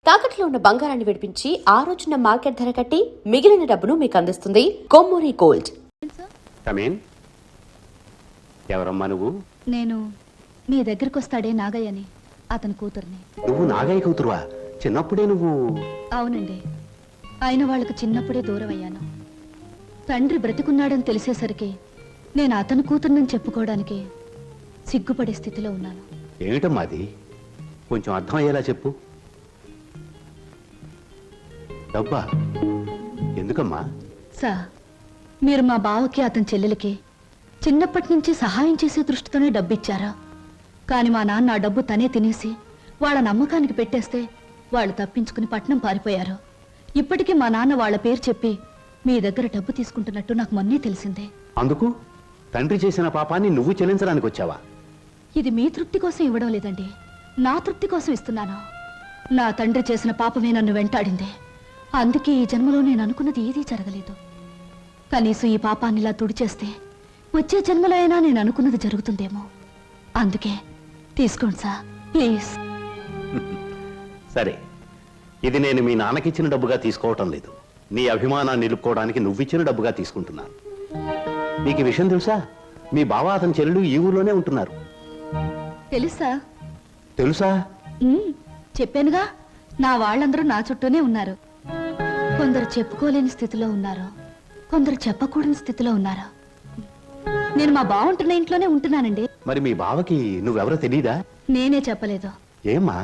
తాకట్లో ఉన్న బంగారాన్ని విడిపించి ఆ రోజున మార్కెట్ ధర కట్టి మిగిలిన డబ్బును మీకు అందిస్తుంది కొమ్మూరి గోల్డ్. ఎవరమ్మా నువ్వు? నేను మీ దగ్గరికి వస్తాడే నాగయ్యని, అతని కూతుర్ని. నువ్వు నాగయ్య కూతురువా? చిన్నప్పుడే నువ్వు? అవునండి, అయిన వాళ్ళకు చిన్నప్పుడే దూరం అయ్యాను. తండ్రి బ్రతికున్నాడని తెలిసేసరికి నేను అతని కూతుర్నని చెప్పుకోవడానికి సిగ్గుపడే స్థితిలో ఉన్నాను. ఏమిటమ్మా అది? కొంచెం అర్థమయ్యేలా చెప్పు. డబ్బా? ఎందుకమ్మా? సార్, మీరు మా బావకి అతని చెల్లెలకి చిన్నప్పటి నుంచి సహాయం చేసే దృష్టితోనే డబ్బు ఇచ్చారా? కానీ మా నాన్న ఆ డబ్బు తనే తినేసి వాళ్ళ నమ్మకానికి పెట్టేస్తే వాళ్ళు తప్పించుకుని పట్నం పారిపోయారు. ఇప్పటికీ మా నాన్న వాళ్ళ పేరు చెప్పి మీ దగ్గర డబ్బు తీసుకుంటున్నట్టు నాకు మొన్నే తెలిసిందే. అందుకు తండ్రి చేసిన పాపాన్ని నువ్వు చెల్లించడానికి వచ్చావా? ఇది మీ తృప్తి కోసం ఇవ్వడం లేదండి, నా తృప్తి కోసం ఇస్తున్నాను. నా తండ్రి చేసిన పాపమే నన్ను వెంటాడింది. అందుకే ఈ జన్మలో నేను అనుకున్నది ఏదీ జరగలేదు. కనీసం ఈ పాపాన్ని ఇలా తుడిచేస్తే వచ్చే జన్మలో అయినా నేను అనుకున్నది జరుగుతుందేమో. అందుకే తీసుకోండి సార్, ప్లీజ్. సరే, ఇది నేను మీ నాన్నకిచ్చిన డబ్బుగా తీసుకోవటం లేదు. నీ అభిమానాన్ని నిలుపుకోవడానికి నువ్విచ్చిన డబ్బుగా తీసుకుంటున్నాను. నీకు ఈ విషయం తెలుసా? మీ బావ అతని చెల్లెలు ఈ ఊర్లోనే ఉంటున్నారు. తెలుసా? తెలుసా? చెప్పానుగా, నా వాళ్ళందరూ నా చుట్టూనే ఉన్నారు. కొందరు చెప్పుకోలేని స్థితిలో ఉన్నారు, కొందరు చెప్పకూడని స్థితిలో ఉన్నారు. నేను మా బావ ఉంటున్న ఇంట్లోనే ఉంటున్నానండి. మరి మీ బావకి నువ్వెవరో తెలీదా? నేనే చెప్పలేదు. ఏమ్మా?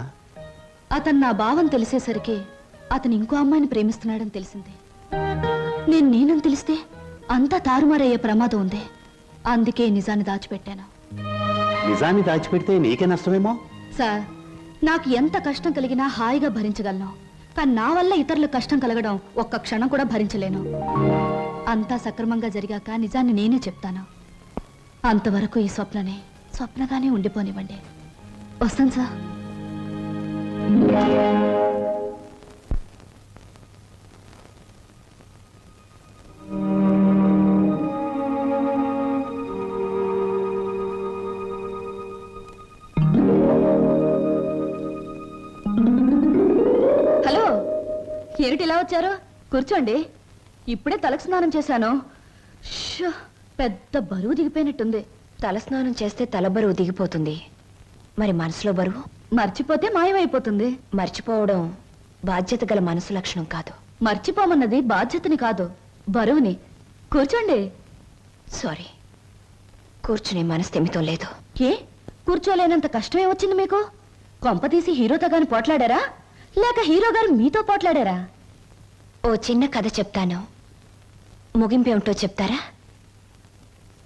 అతను నా బావని తెలిసేసరికి అతను ఇంకో అమ్మాయిని ప్రేమిస్తున్నాడని తెలిసింది. నేనని తెలిస్తే అంతా తారుమారయ్యే ప్రమాదం ఉంది. అందుకే నిజాన్ని దాచిపెట్టాను. నిజాన్ని దాచిపెడితే నీకే నష్టమేమో. సార్, నాకు ఎంత కష్టం కలిగినా హాయిగా భరించగలను. కానీ నా వల్ల ఇతరులకు కష్టం కలగడం ఒక్క క్షణం కూడా భరించలేను. అంతా సక్రమంగా జరిగాక నిజాన్ని నేనే చెప్తాను. అంతవరకు ఈ స్వప్నగానే ఉండిపోనివ్వండి. వస్తాను సార్. హలో, ఏమిటి ఇలా వచ్చారు? కూర్చోండి. ఇప్పుడే తలకు స్నానం చేశాను. పెద్ద బరువు దిగిపోయినట్టుంది. తలస్నానం చేస్తే తల బరువు దిగిపోతుంది, మరి మనసులో బరువు మర్చిపోతే మాయమైపోతుంది. మర్చిపోవడం బాధ్యత గల మనసు లక్షణం కాదు. మర్చిపోమన్నది బాధ్యతని కాదు, బరువుని. కూర్చోండి. సారీ, కూర్చునే మనస్థిమితం లేదు. ఏ కూర్చోలేనంత కష్టమే వచ్చింది మీకు? కొంపతీసి హీరోతో గాని పోట్లాడారా, లేక హీరో గారు మీతో పోట్లాడారా? ఓ చిన్న కథ చెప్తాను, ముగింపేమిటో చెప్తారా?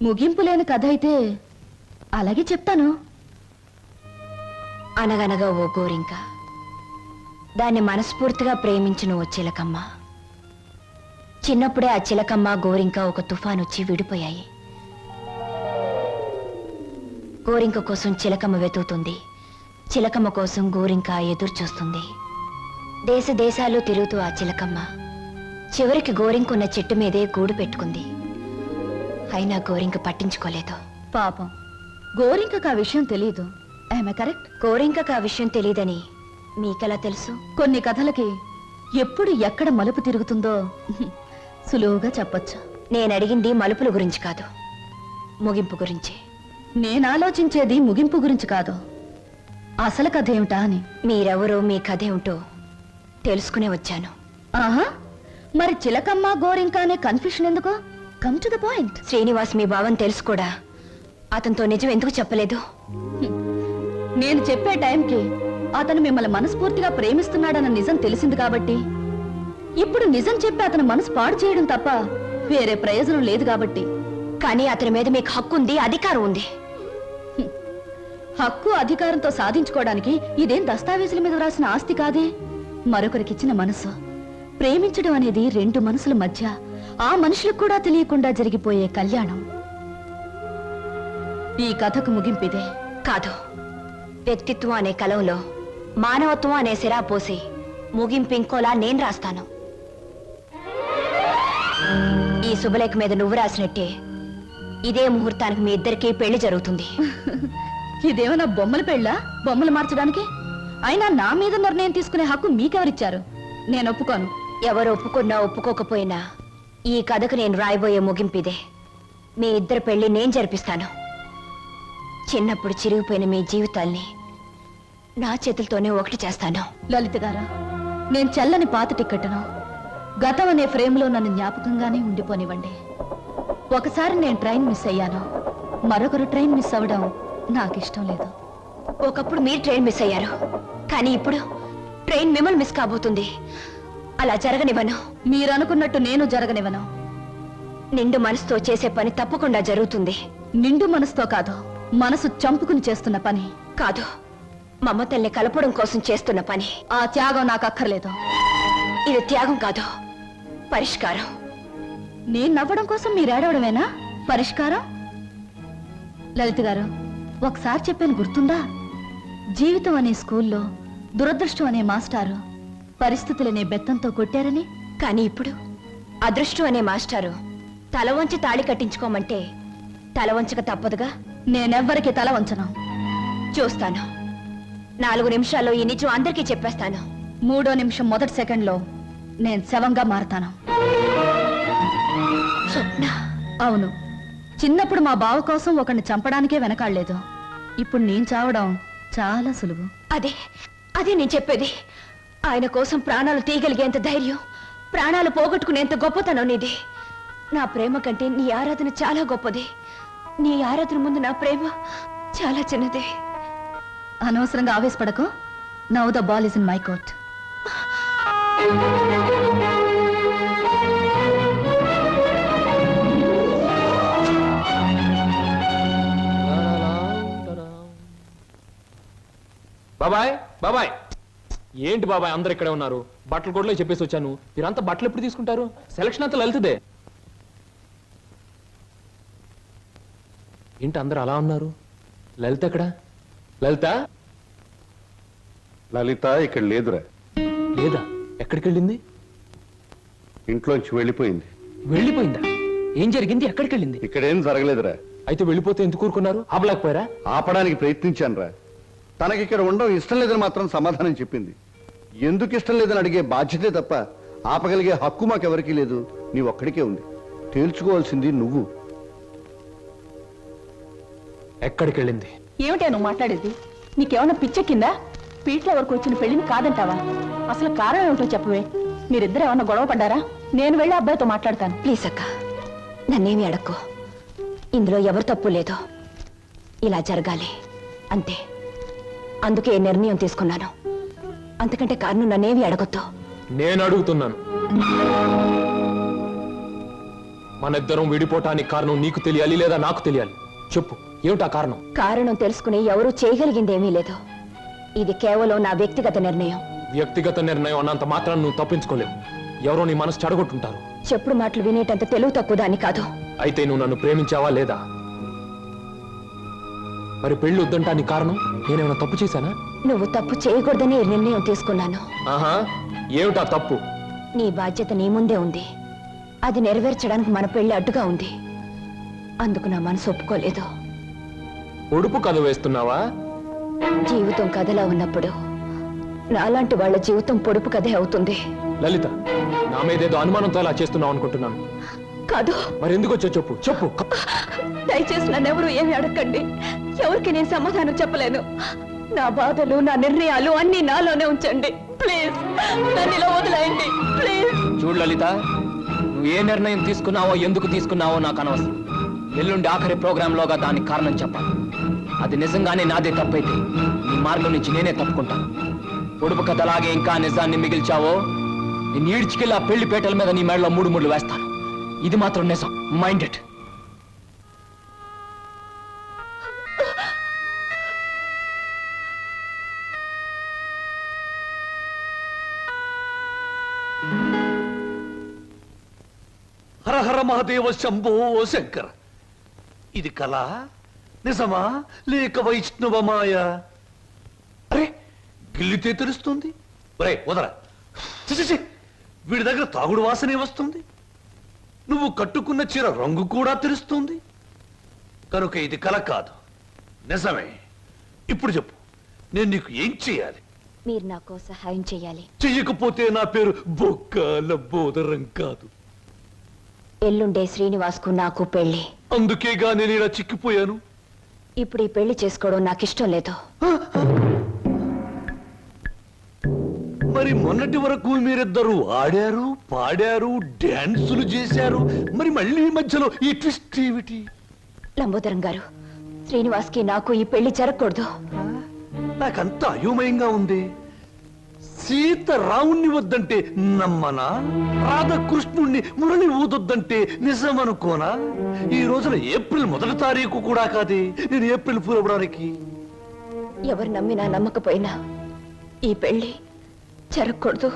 ముగింపు లేని కథ అయితే అలాగే చెప్తాను. అనగనగా ఓ గోరింక, దాన్ని మనస్ఫూర్తిగా ప్రేమించిన ఓ చిలకమ్మ. చిన్నప్పుడే ఆ చిలకమ్మ గోరింక ఒక తుఫాన్ వచ్చి విడిపోయాయి. గోరింక కోసం చిలకమ్మ వెతుకుతుంది, చిలకమ్మ కోసం గోరింక ఎదురు చూస్తుంది. దేశ దేశాలు తిరుగుతూ ఆ చిలకమ్మ చివరికి గోరింకున్న చెట్టు మీదే గూడు పెట్టుకుంది. అయినా గోరింక పట్టించుకోలేదు. పాపం, గోరింకకు ఆ విషయం తెలీదు. I'm correct? గోరింకకు ఆ విషయం తెలీదని మీకెలా తెలుసు? కొన్ని కథలకి ఎప్పుడు ఎక్కడ మలుపు తిరుగుతుందో సులువుగా చెప్పొచ్చు. నేను అడిగింది మలుపుల గురించి కాదు, ముగింపు గురించి. నేను ఆలోచించేది ముగింపు గురించి కాదు, అసలు కథ ఏమిటా అని. మీరెవరో, మీ కథ ఏమిటో తెలుసుకునే వచ్చాను. ఆహా, మరి చిలకమ్మ గోరింక అనే కన్ఫ్యూషన్ ఎందుకు? Come to the point. Srinivas మీ భావం తెలుసు కూడా అతనితో నిజం ఎందుకు చెప్పలేదు? నేను చెప్పే టైంకి అతను మిమ్మల్ని మనస్ఫూర్తిగా ప్రేమిస్తున్నాడన్న నిజం తెలిసింది కాబట్టి, ఇప్పుడు నిజం చెప్పి అతను మనసు పాడు చేయడం తప్ప వేరే ప్రయోజనం లేదు కాబట్టి. కానీ అతని మీద మీకు హక్కు ఉంది, అధికారం ఉంది. హక్కు అధికారంతో సాధించుకోవడానికి ఇదేం దస్తావేజుల మీద రాసిన ఆస్తి కాదే, మరొకరికిచ్చిన మనసు. ప్రేమించడం అనేది రెండు మనసుల మధ్య ఆ మనుషులకు కూడా తెలియకుండా జరిగిపోయే కళ్యాణం. ఈ కథకు ముగింపిదే. కాదు, వ్యక్తిత్వం అనే కలంలో మానవత్వం అనే సిరా పోసి ముగింపు ఇంకోలా నేను రాస్తాను. ఈ శుభలేఖ మీద నువ్వు రాసినట్టే ఇదే ముహూర్తానికి మీ ఇద్దరికీ పెళ్లి జరుగుతుంది. ఇదేమన్నా బొమ్మల పెళ్ళా? బొమ్మలు మార్చడానికి అయినా నా మీద నిర్ణయం తీసుకునే హక్కు మీకెవరిచ్చారు? నేను ఒప్పుకోను. ఎవరు ఒప్పుకున్నా ఒప్పుకోకపోయినా ఈ కథకు నేను రాయబోయే ముగింపిదే. మీ ఇద్దరు పెళ్లి నేను జరిపిస్తాను. చిన్నప్పుడు చిరిగిపోయిన మీ జీవితాల్ని నా చేతులతోనే ఒకటి చేస్తాను. లలిత గారు, నేను చెల్లని పాత టిక్కెట్ను గతం అనే ఫ్రేమ్లో నన్ను జ్ఞాపకంగానే ఉండిపోనివ్వండి. ఒకసారి నేను ట్రైన్ మిస్ అయ్యాను, మరొకరు ట్రైన్ మిస్ అవ్వడం నాకు ఇష్టం లేదు. ఒకప్పుడు మీరు ట్రైన్ మిస్ అయ్యారు, కానీ ఇప్పుడు ట్రైన్ మిమ్మల్ని మిస్ కాబోతుంది. అలా జరగనివ్వను. మీరు అనుకున్నట్టు నేను జరగనివ్వను. నిండు మనసుతో చేసే పని తప్పకుండా జరుగుతుంది. నిండు మనసుతో కాదు, మనసు చంపుకుని చేస్తున్న పని. కాదు, మమతల్ని కలపడం కోసం చేస్తున్న పని. ఆ త్యాగం నాకు అక్కర్లేదు. ఇది త్యాగం కాదు, పరిష్కారం. నేను నవ్వడం కోసం మీరు ఏడవడమేనా పరిష్కారం? లలిత గారు, ఒకసారి చెప్పాను గుర్తుందా? జీవితం అనే స్కూల్లో దురదృష్టం అనే మాస్టారు పరిస్థితులనే బెత్తంతో కొట్టారని. కానీ ఇప్పుడు అదృష్టం అనే మాస్టారు తల వంచి తాళి కట్టించుకోమంటే తల వంచక తప్పదుగా. నేనెవ్వరికి తల వంచను. చూస్తాను. 4 నిమిషాల్లో ఈ నిజం అందరికీ చెప్పేస్తాను. 3వ నిమిషం మొదటి సెకండ్లో నేను శవంగా మారతాను. స్వప్న. అవును, చిన్నప్పుడు మా బావ కోసం ఒకరిని చంపడానికే వెనకాడలేదు. ఇప్పుడు నేను చావడం చాలా సులువు. అదే నేను చెప్పేది. ఆయన కోసం ప్రాణాలు తీయగలిగేంత ధైర్యం, ప్రాణాలు పోగొట్టుకునేంత గొప్పతనం నీది. నా ప్రేమ కంటే నీ ఆరాధన చాలా గొప్పది. నీ ఆరాధన ముందు నా ప్రేమ చాలా చిన్నది. అనవసరంగా ఆవేశపడకు. Now the ball is in my court. బాబాయ్ బాబాయ్, ఏంటి బాబాయ్ అందరు ఇక్కడే ఉన్నారు? బట్టలు కూడా చెప్పేసి వచ్చాను. మీరంతా బట్టలు ఎప్పుడు తీసుకుంటారు? సెలక్షన్ అంతా లలితదే. ఏంటి అందరు అలా ఉన్నారు? లలిత ఎక్కడ? లలిత లలిత ఇక్కడ లేదురా. లేదా? ఎక్కడికి వెళ్ళింది? ఇంట్లోంచి వెళ్ళిపోయింది. వెళ్ళిపోయిందా? ఏం జరిగింది? ఎక్కడికి వెళ్ళింది? ఇక్కడేం జరగలేదురా. అయితే వెళ్ళిపోతే ఎందుకు ఊరుకున్నారు? ఆపలేకపోయారా? ఆపడానికి ప్రయత్నించాను రా. తనకి ఇక్కడ ఉండడం ఇష్టం లేదని మాత్రం సమాధానం చెప్పింది. ఎందుకు ఇష్టం లేదని అడిగే బాధ్యతే తప్ప ఆపగలిగే హక్కు మాకెవరికీ లేదు. నీ ఒక్కడికే ఉంది. తేల్చుకోవాల్సింది నువ్వు. ఎక్కడికి వెళ్ళింది? ఏమిటే నువ్వు మాట్లాడేది? నీకేమన్నా పిచ్చెక్కిందా? పీట్ల వరకు వచ్చిన పెళ్లిని కాదంటావా? అసలు కారణం ఏమిటో చెప్పవే. మీరిద్దరు ఏమన్నా గొడవ పడ్డారా? నేను వెళ్ళి అబ్బాయితో మాట్లాడతాను. ప్లీజ్ అక్క, నన్నేమి అడక్కు. ఇందులో ఎవరు తప్పు లేదో. ఇలా జరగాలి అంతే. అందుకే ఈ నిర్ణయం తీసుకున్నాను. అంతకంటే కారణం నన్నేమి అడగొద్దు. నేను అడుగుతున్నాను. మనిద్దరం విడిపోవటానికి కారణం నీకు తెలియాలి లేదా నాకు తెలియాలి. చెప్పు, ఏమిటా కారణం? కారణం తెలుసుకుని ఎవరూ చేయగలిగిందేమీ లేదు. ఇది కేవలం నా వ్యక్తిగత నిర్ణయం. వ్యక్తిగత నిర్ణయం అన్నంత మాత్రం నువ్వు తప్పించుకోలేవు. ఎవరో నీ మనసు చెడగొట్టుంటారు. చెప్పుడు మాటలు వినేటంత తెలుగు తక్కువ దాన్ని కాదు. అయితే నువ్వు నన్ను ప్రేమించావా లేదా? మరి పెళ్లి వద్దంటానికి కారణం నేనేమైనా తప్పు చేశానా? నువ్వు తప్పు చేయకూడదని ఈ నిర్ణయం తీసుకున్నాను. ఆహా, ఏమిటా తప్పు? నీ బాధ్యత నీ ముందే ఉంది. అది నెరవేర్చడానికి మన పెళ్లి అడ్డుగా ఉంది. అందుకు నా మనసు ఒప్పుకోలేదు. ఉడుపు కథ వేస్తున్నావా? జీవితం కథలా ఉన్నప్పుడు నాలాంటి వాళ్ళ జీవితం పొడుపు కథే అవుతుంది. లలిత, నా మీదేదో అనుమానంతో అలా చేస్తున్నావు అనుకుంటున్నాను. కాదు. మరి ఎందుకు వచ్చో చెప్పు. చెప్పు. దయచేసి నన్నెవరూ ఏమి అడగండి. ఎవరికి నేను సమాధానం చెప్పలేను. నా బాధలు, నా నిర్ణయాలు అన్ని నాలోనే ఉంచండి. ప్లీజ్ నన్ను ఇలా వదిలేయండి. ప్లీజ్. చూడు లలిత, నువ్వు ఏ నిర్ణయం తీసుకున్నావో ఎందుకు తీసుకున్నావో నాకు అనవసరం. ఎల్లుండి ఆఖరి ప్రోగ్రాంలోగా దానికి కారణం చెప్పాలి. అది నిజంగానే నాదే తప్పైతే నీ మార్గం నుంచి నేనే తప్పుకుంటాను. పొడుపు కథలాగే ఇంకా నిజాన్ని మిగిల్చావో నేను ఈడ్చికెళ్ళి ఆ పెళ్లి పేటల మీద నీ మెడలో 3 ముళ్ళు వేస్తాను. ఇది మాత్రం నిజం. Mind it. హర హర మహాదేవ శంభో శంకర. ఇది కళ నిజమా లేక వైష్ణవ మాయ? అరే, గిల్లితే తెలుస్తుంది. ఒరే వదరా. ఛీ, వీడి దగ్గర తాగుడు వాసనే వస్తుంది. నువ్వు కట్టుకున్న చీర రంగు కూడా తెలుస్తుంది. కనుక ఇది కళ కాదు, నిజమే. ఇప్పుడు చెప్పు, నేను నీకు ఏం చేయాలి? మీరు నాకు సహాయం చేయాలి. చెయ్యకపోతే నా పేరు బొక్కాల బోదరం కాదు. ఎల్లుండే శ్రీనివాస్కు నాకు పెళ్లి. అందుకేగా నేను ఇలా చిక్కిపోయాను. ఇప్పుడు ఈ పెళ్లి చేసుకోవడం నాకు ఇష్టం లేదు. మరి మొన్నటి వరకు మీరిద్దరూ ఆడారు, పాడారు, డాన్సులు చేశారు. మరి మళ్ళీ మధ్యలో ఈ ట్విస్ట్ ఏమిటి? లంబోదరం గారు, శ్రీనివాస్కి నాకు ఈ పెళ్లి జరగకూడదు. నాకంత అయోమయంగా ఉంది. సీత రావుణ్ణి వద్దంటే నమ్మనా? రాధకృష్ణుణ్ణి మురళి ఊదొద్దంటే నిజమనుకోనా? ఈ రోజున ఏప్రిల్ 1వ తారీఖు కూడా కాదే నేను ఏప్రిల్ ఫూల్ అవ్వడానికి. ఎవరు నమ్మినా నమ్మకపోయినా ఈ పెళ్లి జరగకూడదు.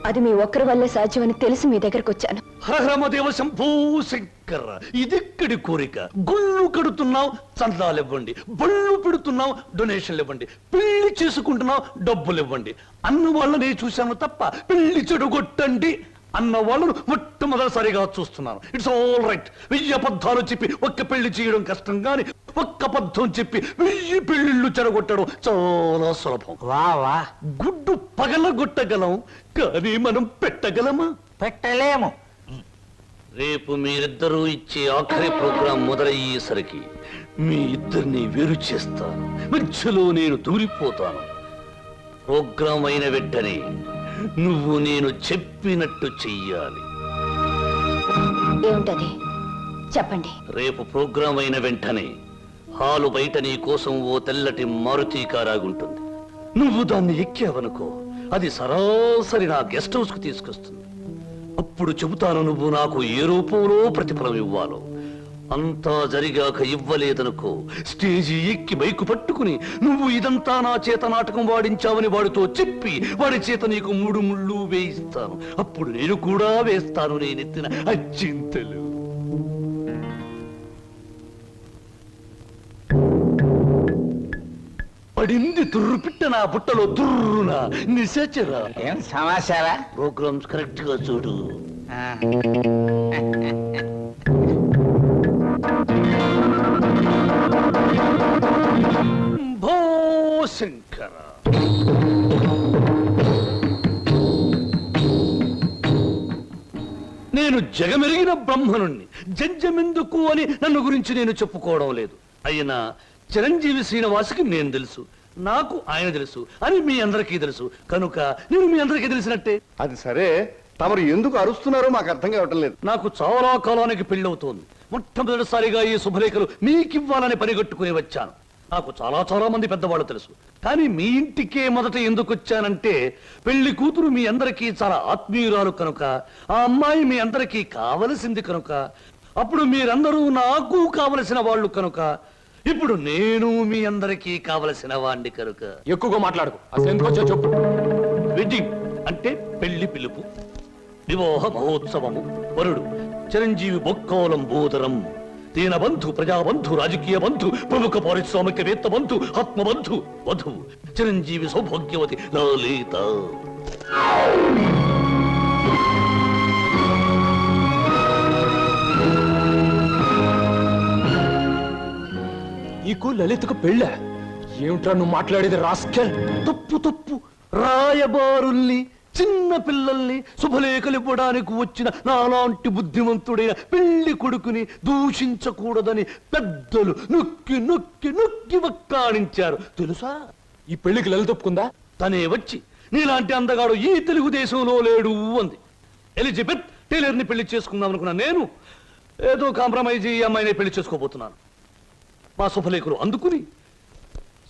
అది మీ ఒక్కరి వల్లే సాధ్యమని తెలిసి మీ దగ్గరకు వచ్చాను. హరహరమదేవ శంభూ శంకర, ఇదెక్కడి కోరిక? గుళ్ళు కడుతున్నావు, చందాలు ఇవ్వండి. బళ్ళు పెడుతున్నావు, డొనేషన్లు ఇవ్వండి. పెళ్లి చేసుకుంటున్నావు, డబ్బులు ఇవ్వండి. అన్న వాళ్ళనే చూశాను తప్ప పెళ్లి చెడుగొట్టండి అన్న వాళ్ళను మొట్టమొదటిసారిగా చూస్తున్నాను. It's all right. 1000 అబద్ధాలు చెప్పి ఒక్క పెళ్లి చేయడం కష్టం, గాని ఒక్క అబద్ధం చెప్పి 1000 పెళ్లిళ్ళు చెడగొట్టడం చాలా సులభం. వా గుడ్డు పగలగొట్టగలం, కానీ మనం పెట్టగలమా? పెట్టలేము. రేపు మీరిద్దరూ ఇచ్చే ఆఖరి ప్రోగ్రాం మొదలయ్యేసరికి మీ ఇద్దరిని వేరు చేస్తాను. మధ్యలో నేను దూరిపోతాను. ప్రోగ్రాం అయిన వెంటనే నువ్వు నేను చెప్పినట్టు చెయ్యాలి. ఏమిటది చెప్పండి. రేపు ప్రోగ్రాం అయిన వెంటనే హాలు బయట నీ కోసం ఓ తెల్లటి మారుతి కారాగుంటుంది. నువ్వు దాన్ని ఎక్కావనుకో, అది సరాసరి నా గెస్ట్ హౌస్ కు తీసుకొస్తుంది. అప్పుడు చెబుతాను నువ్వు నాకు ఏ రూపంలో ప్రతిఫలం ఇవ్వాలో. అంతా జరిగాక ఇవ్వలేదనుకో, స్టేజి ఎక్కి బైకు పట్టుకుని నువ్వు ఇదంతా నా చేత నాటకం వాడించావని వాడితో చెప్పి వాడి చేత నీకు 3 ముళ్ళు వేయిస్తాను. అప్పుడు నేను కూడా వేస్తాను నేనెత్తిన అచ్చింతలు. పడింది తుర్రు పిట్ట నా బుట్టలో తుర్రున నిశాచరా. ఏం సమాచారా? ప్రోగ్రామ్స్ కరెక్ట్ గా చూడు. భో శంకర, నేను జగమెరిగిన బ్రహ్మనుణ్ణి. జంజమెందుకు అని నన్ను గురించి నేను చెప్పుకోవడం లేదు. అయినా చిరంజీవి శ్రీనివాసుకి నేను తెలుసు, నాకు ఆయన తెలుసు అని మీ అందరికీ తెలుసు. కనుక నేను మీ అందరికీ తెలిసినట్టే. అది సరే, తమరు ఎందుకు అరుస్తున్నారో మాకు అర్థం కావటం లేదు. నాకు చాలా కాలానికి పెళ్ళవుతోంది. మొట్టమొదటిసారిగా ఈ శుభలేఖలు మీకివ్వాలని పనిగట్టుకుని వచ్చాను. నాకు చాలా మంది పెద్దవాళ్ళు తెలుసు, కానీ మీ ఇంటికే మొదట ఎందుకు వచ్చానంటే పెళ్లి కూతురు మీ అందరికీ చాలా ఆత్మీయురాలు కనుక, ఆ అమ్మాయి మీ అందరికీ కావలసింది కనుక, అప్పుడు మీరందరూ నాకు కావలసిన వాళ్ళు కనుక, ఇప్పుడు నేను మీ అందరికీ కావలసిన వాణ్ణి కనుక. ఎక్కువగా మాట్లాడుకో, అసలు ఎందుకు వచ్చావు చెప్పు. వెడ్డింగ్ అంటే పెళ్లి పిలుపు, వివాహ మహోత్సవము. వరుడు చిరంజీవి బొక్కోలం బోదరం, దీనబంధు, ప్రజాబంధు, రాజకీయ బంధు, ప్రముఖ పారిశ్రామికవేత్త బంధు, ఆత్మబంధు. వధువు చిరంజీవి సౌభాగ్యవతి లలిత. నీకు లలితకు పెళ్ళా? ఏమిట్రా నువ్వు మాట్లాడేది రాస్కెల్? తప్పు. రాయబారుల్ని, చిన్న పిల్లల్ని శుభలేఖలు ఇవ్వడానికి వచ్చిన నాలాంటి బుద్ధిమంతుడైన పెళ్లి కొడుకుని దూషించకూడదని పెద్దలు నొక్కి వక్కాణించారు తెలుసా? ఈ పెళ్లికి లలిత ఒప్పుకుందా? తనే వచ్చి నీలాంటి అందగాడు ఈ తెలుగుదేశంలో లేడు అంది. ఎలిజబెత్ టైలర్ని పెళ్లి చేసుకుందాం అనుకున్నా నేను ఏదో కాంప్రమైజ్ ఈ అమ్మాయిని పెళ్లి చేసుకోబోతున్నాను. మా శుభలేఖలు అందుకుని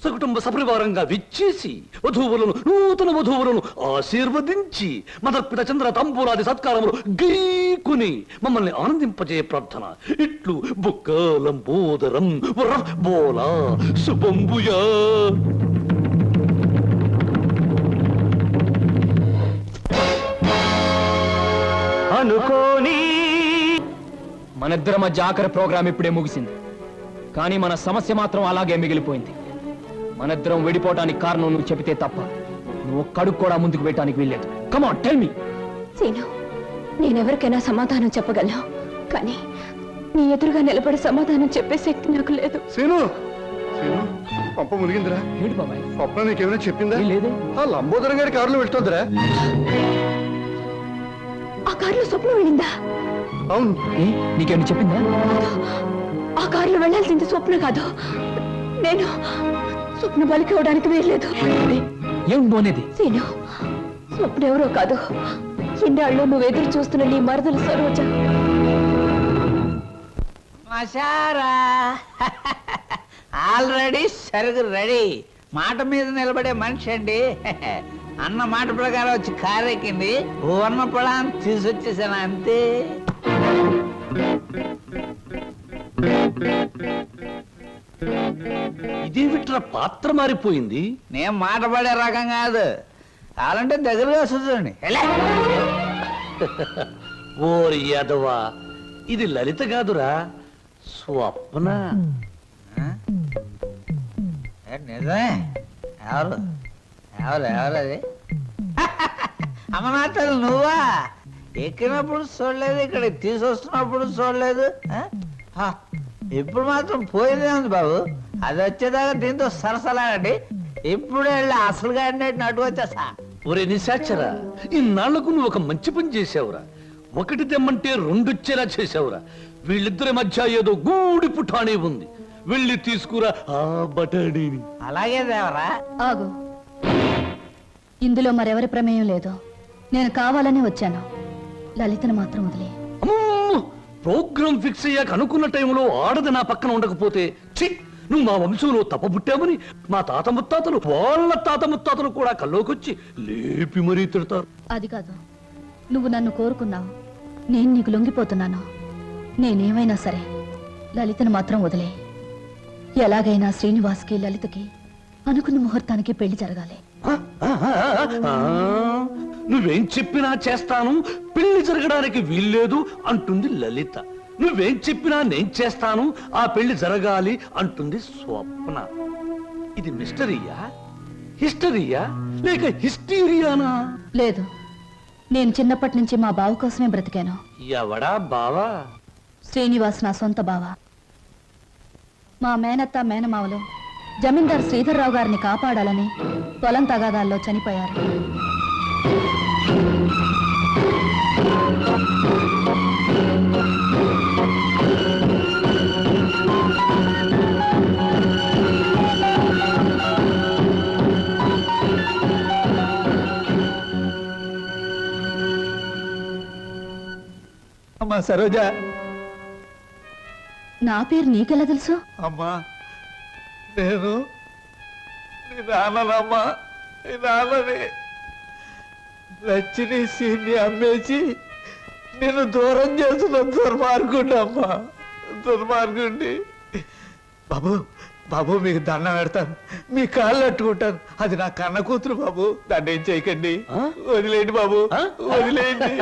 సకుటుంబ సపరివారంగా విచ్చేసి వధూవులను, నూతన వధూవులను ఆశీర్వదించి మదర్పిత చంద్ర తంబూలాది సత్కారములు గీకుని మమ్మల్ని ఆనందింపజే ప్రార్థన. ఇట్లు బుక్కలంబోదరం బోలా శుభంబుయా. అనుకోని మనిద్దరి మధ్య ఆఖరి ప్రోగ్రాం ఇప్పుడే ముగిసింది, కానీ మన సమస్య మాత్రం అలాగే మిగిలిపోయింది. మనిద్దరం విడిపోవటానికి కారణం నువ్వు చెబితే తప్ప నువ్వు ఒక్కడుగు కూడా ముందుకు పెట్టడానికి వీల్లేదు. Come on tell me. Seenu, నేనెవరికైనా సమాధానం చెప్పగలను, కానీ నీ ఎదురుగా నిలబడి సమాధానం చెప్పే శక్తి నాకు లేదు. సీను, పంప మునిగిందిరా. ఏంటి బాబాయ్? స్వప్న నీకేమైనా చెప్పిందా? ఏం లేదు. ఆ లంబోదరం గారి కారులో వెళ్తుందిరా. ఆ కారులో స్వప్నం వెళ్ళిందా? అవును. నీకేమైనా చెప్పిందా? ఆ కారులో వెళ్ళాల్సింది స్వప్న కాదు, నేను. స్వప్న బలికి అవడానికి వేయలేదు. ఏం పోనేది? సీను, స్వప్న ఎవరో కాదు, ఇన్నాళ్ళు నువ్వు ఎదురు చూస్తున్న నీ మరదలు సరోజ. మసారా ఆల్రెడీ సరుకు రెడీ. మాట మీద నిలబడే మనిషి అండి. అన్న మాట ప్రకారం వచ్చి కారెక్కింది. ఉన్న పొలాన్ని తీసుకొచ్చేసాను అంతే. ఇదేమిట్రా పాత్ర మారిపోయింది? నేను మాట పడే రకం కాదు. కావాలంటే దగ్గరగా వస్తుంది. ఓరి యాదవా, ఇది లలిత కాదురా, స్వప్న. నిజమే. ఎవరు ఎవరు ఎవరది? అమ్మనాథలు నువ్వా? ఎక్కినప్పుడు చూడలేదు, ఇక్కడ తీసుకొస్తున్నప్పుడు చూడలేదు. ఇప్పుడు మాత్రం పోయిందే ఉంది బాబు. అది వచ్చేదాకా దీంతో సరసలాగండి. ఇప్పుడు వెళ్ళి అసలుగా అటు వచ్చేసా. ఒరే నిశాచరా, ఇన్నాళ్లకు నువ్వు ఒక మంచి పని చేసావురా. ఒకటి తెమ్మంటే రెండొచ్చేలా చేసావురా. వీళ్ళిద్దరి మధ్య ఏదో గూడి పుఠానే ఉంది. వెళ్ళి తీసుకురా ఆ బటాడీని. అలాగే దేవరా. ఆగు, ఇందులో మరెవరి ప్రమేయం లేదు. నేను కావాలని వచ్చాను. లలితను మాత్రం వదిలే. ప్రోగ్రామ్ ఫిక్స్ అయ్యాక అనుకున్న టైంలో ఆడది నా పక్కన ఉండకపోతే, ఛీ, నువ్వు మా వంశంలో తప్పబుట్టామని మా తాత ముత్తాతలు, వాళ్ళ తాత ముత్తాతలు కూడా కల్లోకొచ్చి లేపి మరీ తిడతారు. అది కాదు, నువ్వు నన్ను కోరుకున్నావు, నేను నీకు లొంగిపోతున్నాను. నేనేమైనా సరే లలితను మాత్రం వదిలే. ఎలాగైనా శ్రీనివాస్కి లలితకి అనుకున్న ముహూర్తానికి పెళ్లి జరగాలి. నువ్వేం చెప్పినా చేస్తాను, పెళ్లి జరగడానికి వీల్లేదు అంటుంది లలిత. నువ్వేం చెప్పినా నేను చేస్తాను, ఆ పెళ్లి జరగాలి అంటుంది స్వప్న. ఇది మిస్టరీయా, హిస్టరీయా, లేక హిస్టీరియానా? లేదు, నేను చిన్నప్పటి నుంచి మా బావ కోసమే బ్రతికాను. ఎవడా బావా? శ్రీనివాస్ నా సొంత బావ. మా మేనత్త మేనమావలు జమీందార్ శ్రీధర్రావు గారిని కాపాడాలని పొలం తగాదాల్లో చనిపోయారు. అమ్మా సరోజ. నా పేరు నీకెలా తెలుసు? అమ్మా నేను నీ నాన్ననమ్మా. నీ నాన్నని లచ్చిని సీన్ని అమ్మేసి నేను దూరం చేసిన దుర్మార్గుండి అమ్మా, దుర్మార్గుండి. బాబు బాబు మీకు దండం పెడతాను, మీ కాళ్ళు అట్టుకుంటాను. అది నా కన్న కూతురు బాబు, దాన్ని ఏం చేయకండి. వదిలేండి బాబు, వదిలేండి.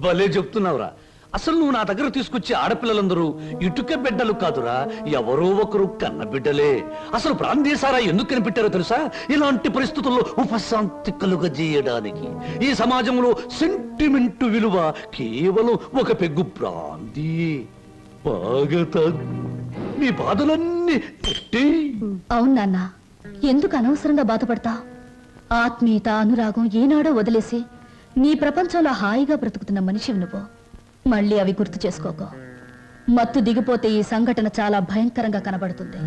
భలే చెప్తున్నావురా. అసలు నువ్వు నా దగ్గర తీసుకొచ్చే ఆడపిల్లలందరూ ఇటుక బిడ్డలు కాదురా, ఎవరో ఒకరు కన్న బిడ్డలే. అసలు ప్రాంతీయసారా ఎందుకు కనిపెట్టారో తెలుసా? ఇలాంటి పరిస్థితుల్లో ఉపశాంతి కలుగజేయడానికి. ఈ సమాజంలో సెంటిమెంటు విలువ కేవలం ఒక పెగ్గు ప్రాంతి. బాగా తాగు, నీ బాధలన్నీ అవును నాన్న, ఎందుకు అనవసరంగా బాధపడతా? ఆత్మీయత, అనురాగం ఏనాడో వదిలేసి నీ ప్రపంచంలో హాయిగా బ్రతుకుతున్న మనిషివి నువ్వు. మళ్ళీ అవి గుర్తు చేసుకోకో. మత్తు దిగిపోతే ఈ సంఘటన చాలా భయంకరంగా కనబడుతుంది.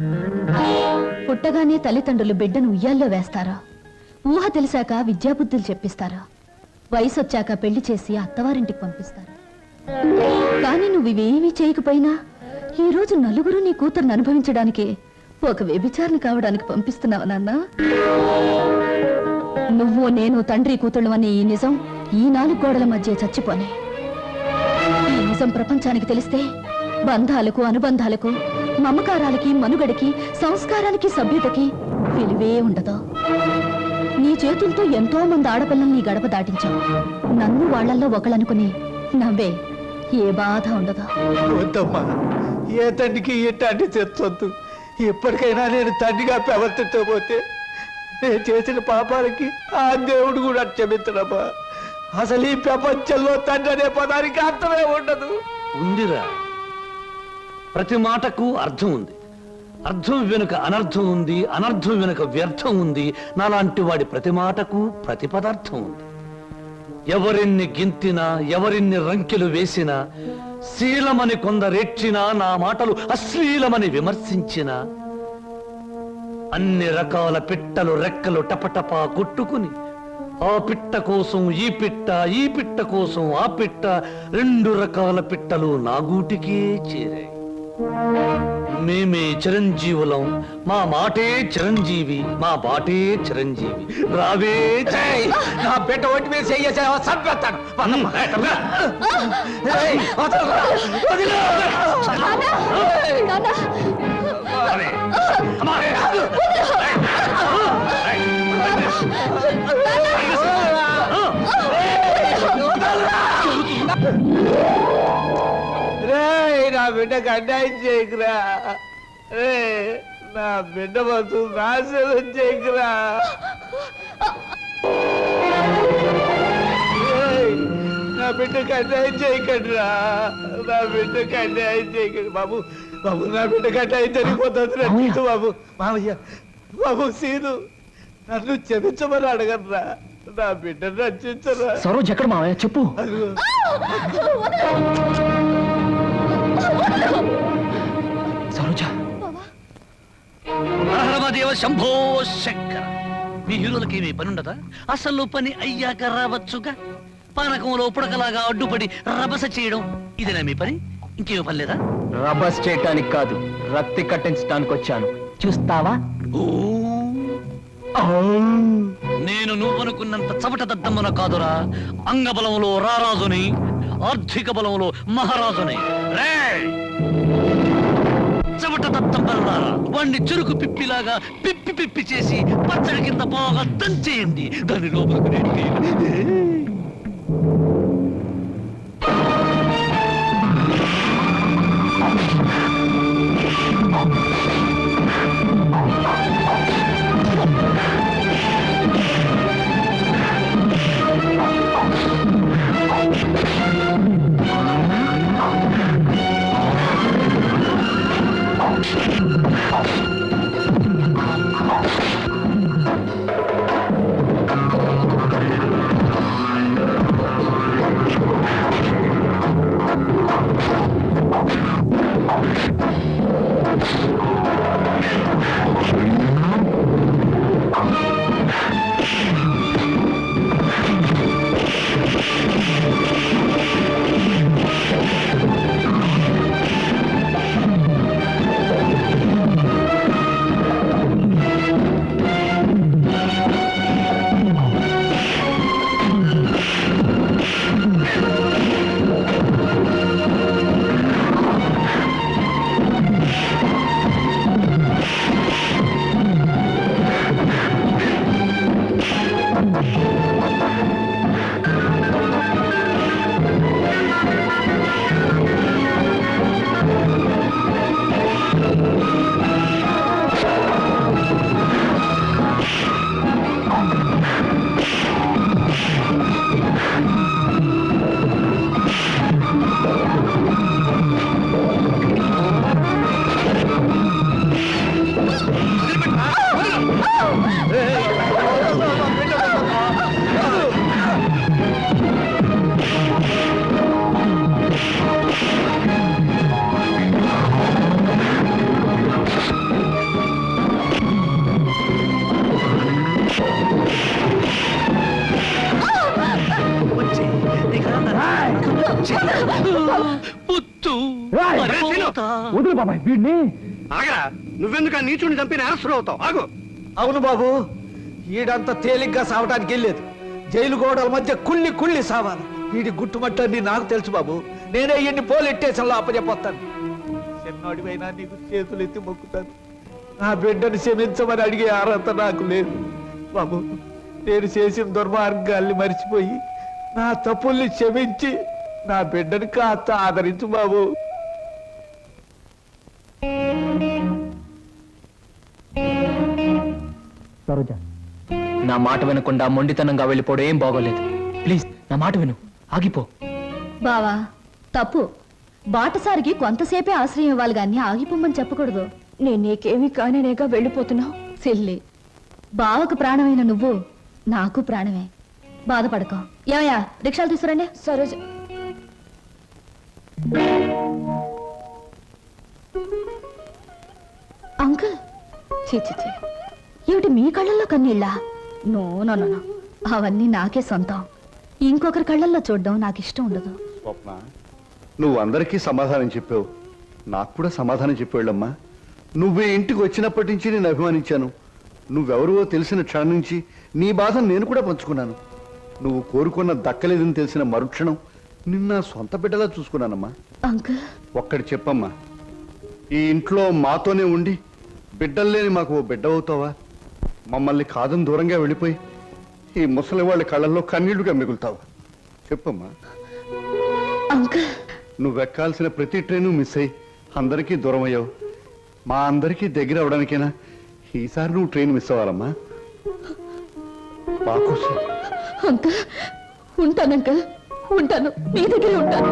పుట్టగానే తల్లిదండ్రులు బిడ్డను ఉయ్యాల్లో వేస్తారా, ఊహ తెలిసాక విద్యాబుద్ధులు చెప్పిస్తారా, వయసు వచ్చాక పెళ్లి చేసి అత్తవారింటికి పంపిస్తారు. కానీ నువ్వు ఇవేమీ చేయకపోయినా ఈ రోజు నలుగురు నీ కూతురుని అనుభవించడానికి ఒక వ్యభిచారిని కావడానికి పంపిస్తున్నావు నాన్న. నువ్వు నేను తండ్రి కూతుళ్ళు అనే ఈ నిజం ఈ 4 గోడల మధ్య చచ్చిపోనే. ఈ నిజం ప్రపంచానికి తెలిస్తే బంధాలకు, అనుబంధాలకు, మమకారాలకి, మనుగడకి, సంస్కారానికి, సభ్యతకి విలువే ఉండదు. నీ చేతులతో ఎంతో మంది ఆడపిల్లల్ని గడప దాటించావు. నన్ను వాళ్లల్లో ఒకళ్ళనుకుని నవ్వే, ఏ బాధ ఉండదు. వద్దమ్మా, ఏ తండ్రికి ఎట్లాంటి తెచ్చొద్దు. ఎప్పటికైనా నేను తండ్రిగా ప్రవర్తించకపోతే నేను చేసిన పాపాలకి ఆ దేవుడు కూడా క్షమించడమ్మా. అసలు ఈ ప్రపంచంలో తండ్రి అనే పదానికి అర్థమే ఉండదు. ఉందిరా, ప్రతి మాటకు అర్థం ఉంది. అర్థం వెనుక అనర్థం ఉంది, అనర్థం వెనుక వ్యర్థం ఉంది. నాలాంటి వాడి ప్రతి మాటకు ప్రతి పదార్థం ఉంది. ఎవరిన్ని గింతినా, ఎవరిన్ని రంకెలు వేసినా, శీలమని కొందరెచ్చినా, నా మాటలు అశ్లీలమని విమర్శించినా, అన్ని రకాల పిట్టలు రెక్కలు టపటపా కొట్టుకుని ఆ పిట్ట కోసం ఈ పిట్ట, ఈ పిట్ట కోసం ఆ పిట్ట, 2 రకాల పిట్టలు నా గూటికే చేరాయి. మేమే చిరంజీవులం, మా మాటే చిరంజీవి, మా బాటే చిరంజీవి. రావే ఏయ్, నా బిడ్డ ఒంటి మీద చెయ్యేసావా చంపేస్తాను. ఏయ్, వదలరా, వదిలు. రేయ్, నా బిడ్డకు అన్యాయం చేయకురా. రే, నా బిడ్డ బతు నాశనం చేయకురా. రేయ్, నా బిడ్డకు అన్యాయం చేయకండిరా. నా బిడ్డకు అన్యాయం చేయకండి బాబు. బాబు, నా బిడ్డకు అన్యాయం జరిగిపోతుంది. రక్షించు బాబు. మామయ్య, బాబు సీను, నన్ను క్షమించమని అడగరా. నా బిడ్డను రక్షించరా. సరోజ్ ఎక్కడ మావయ్య చెప్పు. అదిగో. సరోజ. హరమదేవ శంభో శంకర. మీ హీరోలకి ఏమీ పని ఉండదా? అసలు పని అయ్యాక రావచ్చుగా. పానకంలో పుడకలాగా అడ్డుపడి రభస చేయడం ఇదేనా మీ పని? ఇంకేమీ పని లేదా? రబ్బస్ చేయటానికి కాదు, రక్తి కట్టించడానికి వచ్చాను. చూస్తావా? నేను నువ్వనుకున్నంత చవట దద్దమ్మన కాదురా. అంగబలంలో రారాజుని, ఆర్థిక బలంలో మహారాజుని. రేయ్, చవట దద్దమ్మలారా, వాణ్ణి చురుకు పిప్పిలాగా పిప్పి పిప్పి చేసి పచ్చడి కింద బాగా దంచేయండి. దాని లోపలికి నెట్టేయండి. వదులు బాబాయ్ వీడిని. ఆగరా, నువ్వెందుకు ఆ నీచుని చంపిన అరెస్టు అవుతావు? ఆగు. అవును బాబు, ఈడంత తేలిగ్గా సావటానికి వెళ్ళలేదు. జైలు గోడల మధ్య కుళ్ళి కుళ్ళి సావాలి. వీడి గుట్టుమట్టని నాకు తెలుసు బాబు. నేనే ఈయన్ని పోలీస్ స్టేషన్లో అప్పచెప్పొస్తాను. చిన్నోడివైనా నీకు చేతులు ఎత్తి మొక్కుతాను. నా బిడ్డను క్షమించమని అడిగే అర్హత నాకు లేదు బాబు. నేను చేసిన దుర్మార్గాల్ని మర్చిపోయి నా తప్పుల్ని క్షమించి నా బిడ్డని కాస్త ఆదరించు బాబు. సరోజ, నా మాట వినకుండా మొండితనంగా వెళ్ళిపోవడం ఏం బాగోలేదు. ప్లీజ్ నా మాట విను, ఆగిపో. బావా తప్పు. బాటసారికి కొంతసేపే ఆశ్రయం ఇవ్వాలి గాని ఆగిపోమ్మని చెప్పకూడదు. నేను నీకేమీ కానేగా వెళ్ళిపోతున్నావు. సిల్లి, బావకు ప్రాణమైన నువ్వు నాకు ప్రాణమే. బాధపడకో. ఏమయ్యా, రిక్షాలు తీసుకురండి. సరోజ, అంకుల్, చీ చీ చీ, ఏమిటి మీ కళ్ళల్లో కన్నీళ్ళా? నో నో నో నో, అవన్నీ నాకే సొంతం. ఇంకొకరి కళ్ళల్లో చూడడం నాకు ఇష్టం ఉండదు. స్వప్న, నువ్వు అందరికీ సమాధానం చెప్పావు, నాకు కూడా సమాధానం చెప్పేళ్ళమ్మా. నువ్వే ఇంటికి వచ్చినప్పటి నుంచి నేను అభిమానించాను. నువ్వెవరో తెలిసిన క్షణం నుంచి నీ బాధను నేను కూడా పంచుకున్నాను. నువ్వు కోరుకున్న దక్కలేదని తెలిసిన మరుక్షణం నిన్న సొంత బిడ్డలా చూసుకున్నానమ్మా. అంకుల్, ఒక్కటి చెప్పమ్మా, ఈ ఇంట్లో మాతోనే ఉండి బిడ్డల్లేని మాకు ఓ బిడ్డ అవుతావా? మమ్మల్ని కాదని దూరంగా వెళ్ళిపోయి ఈ ముసలి వాళ్ళ కళ్ళల్లో కన్నీళ్లుగా మిగులుతావా? చెప్పమ్మా. అంకుల్, నువ్వెక్కాల్సిన ప్రతి ట్రైను మిస్ అయ్యి అందరికీ దూరం అయ్యావు. మా అందరికీ దగ్గర అవడానికైనా ఈసారి నువ్వు ట్రైన్ మిస్ అవ్వాలమ్మా. మా కోసం. అంకుల్, ఉంటాను అంకుల్, ఉంటాను, మీ దగ్గరే ఉంటాను.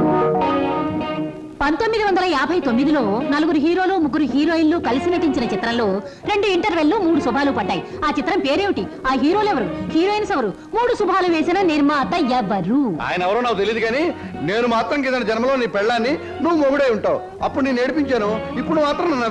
1959లో 4 హీరోలు 3 హీరోయిన్లు కలిసి నటించిన చిత్రంలో 2 ఇంటర్వెల్లు 3 శుభాలు పడ్డాయి. ఆ చిత్రం పేరేమిటి? ఆ హీరోలు ఎవరు? హీరోయిన్స్ ఎవరు? 3 శుభాలు వేసిన నిర్మాత ఎవరు? ఆయన ఎవరో నాకు తెలియదు కానీ నేను మాత్రం కింద జన్మలో నీ పెళ్ళాన్ని నువ్వు మొగుడై ఉంటావు. అప్పుడు నేను ఏడిపించాను, ఇప్పుడు మాత్రం నన్ను